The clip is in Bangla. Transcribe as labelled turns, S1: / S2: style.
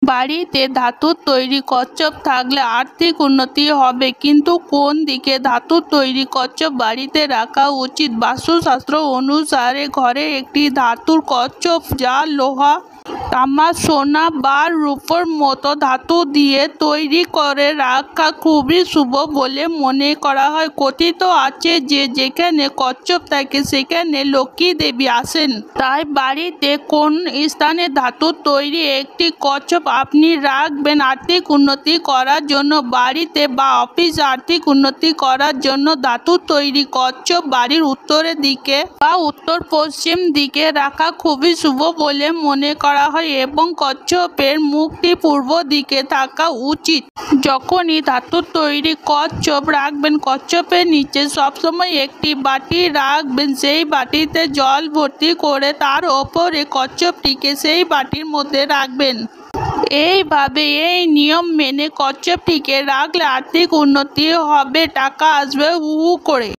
S1: বাড়িতে ধাতুর তৈরি কচ্ছপ থাকলে আর্থিক উন্নতি হবে, কিন্তু কোন দিকে ধাতুর তৈরি কচ্ছপ বাড়িতে রাখা উচিত? বাস্তুশাস্ত্র অনুসারে ঘরে একটি ধাতুর কচ্ছপ যা লোহা, তামা, সোনা বা রূপোর মতো ধাতু দিয়ে তৈরি করে রাখা খুবই শুভ বলে মনে করা হয়। কথিত আছে যে যেখানে কচ্ছপ থাকে সেখানে লক্ষ্মী দেবী আসেন। তাই বাড়িতে কোন স্থানে ধাতুর তৈরি একটি কচ্ছপ আপনি রাখবেন আর্থিক উন্নতি করার জন্য? বাড়িতে বা অফিসে আর্থিক উন্নতি করার জন্য ধাতুর তৈরি কচ্ছপ বাড়ির উত্তরের দিকে বা উত্তর পশ্চিম দিকে রাখা খুবই শুভ বলে মনে করা হয় এবং কচ্ছপের মুখটি পূর্ব দিকে থাকা উচিত। যখনই ধাতুর তৈরি কচ্ছপ রাখবেন, কচ্ছপের নিচে সবসময় একটি বাটি রাখবেন। সেই বাটিতে জল ভর্তি করে তার ওপরে কচ্ছপটিকে সেই বাটির মধ্যে রাখবেন। এইভাবে এই নিয়ম মেনে কচ্ছপটিকে রাখলে আর্থিক উন্নতি হবে, টাকা আসবে হু হু করে।